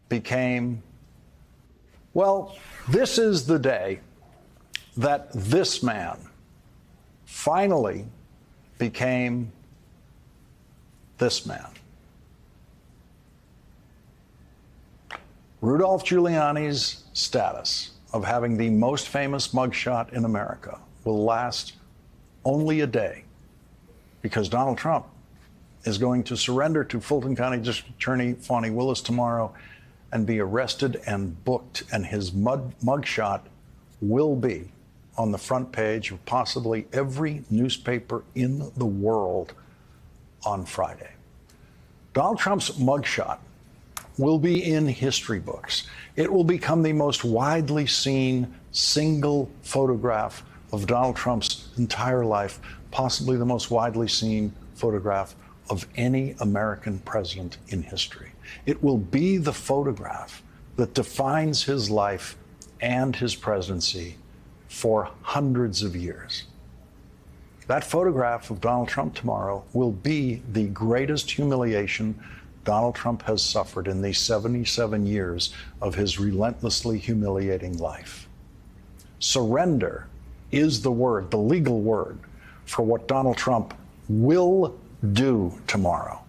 became, well, this is the day that this man finally became this man. Rudolph Giuliani's status of having the most famous mugshot in America will last only a day, because Donald Trump is going to surrender to Fulton County District Attorney Fani Willis tomorrow and be arrested and booked, and his mugshot will be on the front page of possibly every newspaper in the world on Friday. Donald Trump's mugshot will be in history books. It will become the most widely seen single photograph of Donald Trump's entire life, possibly the most widely seen photograph of any American president in history. It will be the photograph that defines his life and his presidency for hundreds of years. That photograph of Donald Trump tomorrow will be the greatest humiliation Donald Trump has suffered in these 77 years of his relentlessly humiliating life. Surrender is the word, the legal word, for what Donald Trump will do tomorrow.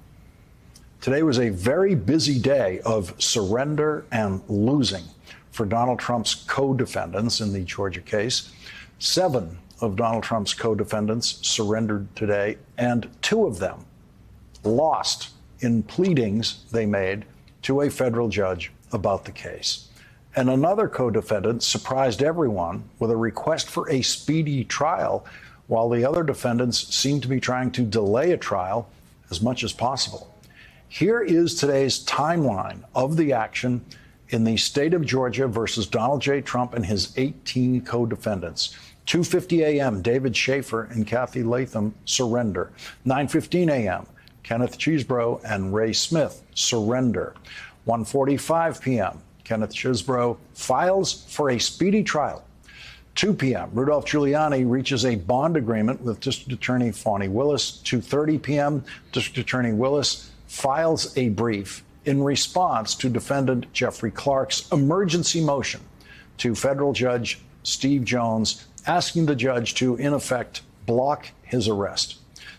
Today was a very busy day of surrender and losing for Donald Trump's co-defendants in the Georgia case. 7 of Donald Trump's co-defendants surrendered today, and 2 of them lost in pleadings they made to a federal judge about the case. And another co-defendant surprised everyone with a request for a speedy trial, while the other defendants seem to be trying to delay a trial as much as possible. Here is today's timeline of the action in the state of Georgia versus Donald J. Trump and his 18 co-defendants. 2:50 a.m., David Schaefer and Kathy Latham surrender. 9:15 a.m., Kenneth Chesebro and Ray Smith surrender. 1:45 p.m., Kenneth Chesebro files for a speedy trial. 2 p.m., Rudolph Giuliani reaches a bond agreement with District Attorney Fani Willis. 2:30 p.m., District Attorney Willis files a brief in response to defendant Jeffrey Clark's emergency motion to federal judge Steve Jones, asking the judge to, in effect, block his arrest.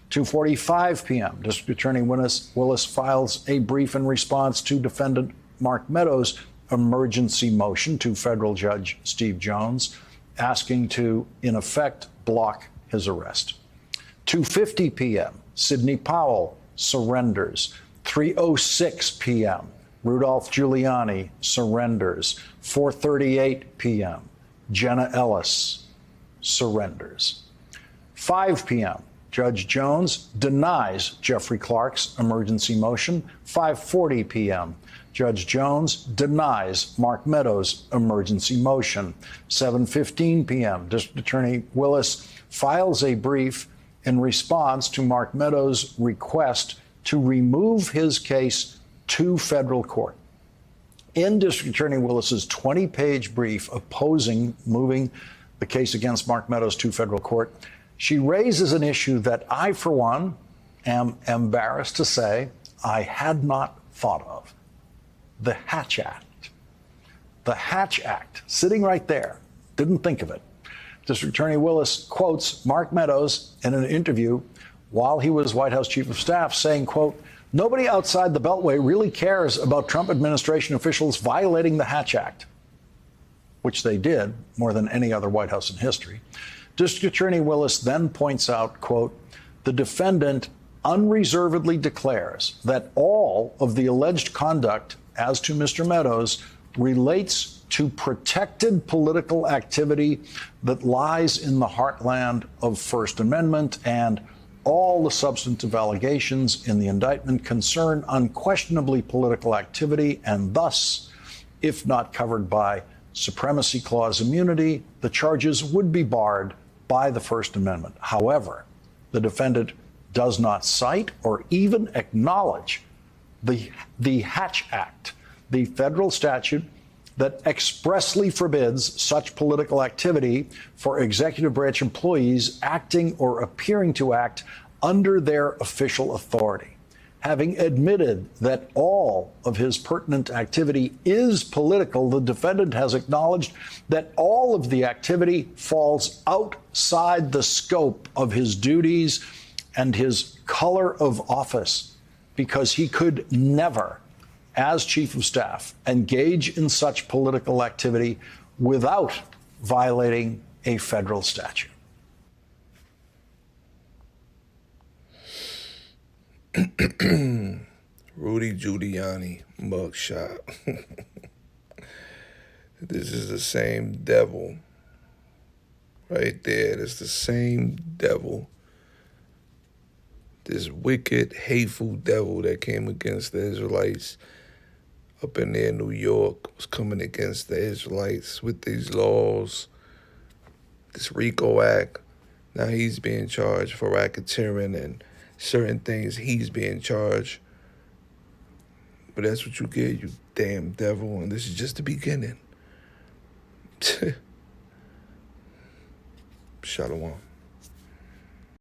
2:45 p.m., District Attorney Willis files a brief in response to defendant Mark Meadows' emergency motion to federal judge Steve Jones, asking to, in effect, block his arrest. 2:50 p.m., Sidney Powell surrenders. 3:06 p.m., Rudolph Giuliani surrenders. 4:38 p.m., Jenna Ellis surrenders. 5 p.m., Judge Jones denies Jeffrey Clark's emergency motion. 5:40 p.m., Judge Jones denies Mark Meadows' emergency motion. 7:15 p.m., District Attorney Willis files a brief in response to Mark Meadows' request to remove his case to federal court. In District Attorney Willis's 20-page brief opposing moving the case against Mark Meadows to federal court, she raises an issue that I, for one, am embarrassed to say I had not thought of. The Hatch Act. The Hatch Act, sitting right there, didn't think of it. District Attorney Willis quotes Mark Meadows in an interview while he was White House Chief of Staff, saying, quote, "Nobody outside the Beltway really cares about Trump administration officials violating the Hatch Act," which they did more than any other White House in history. District Attorney Willis then points out, quote, "The defendant unreservedly declares that all of the alleged conduct as to Mr. Meadows relates to protected political activity that lies in the heartland of First Amendment, and all the substantive allegations in the indictment concern unquestionably political activity, and thus, if not covered by Supremacy Clause immunity, the charges would be barred by the First Amendment. However, the defendant does not cite or even acknowledge the Hatch Act, the federal statute that expressly forbids such political activity for executive branch employees acting or appearing to act under their official authority. having admitted that all of his pertinent activity is political, the defendant has acknowledged that all of the activity falls outside the scope of his duties and his color of office, because he could never, as chief of staff, engage in such political activity without violating a federal statute. Rudy Giuliani mugshot. This is the same devil right there. It's the same devil. This wicked, hateful devil that came against the Israelites up in there in New York was coming against the Israelites with these laws, this RICO Act. Now he's being charged for racketeering and certain things he's being charged. But that's what you get, you damn devil, and this is just the beginning. Shalom.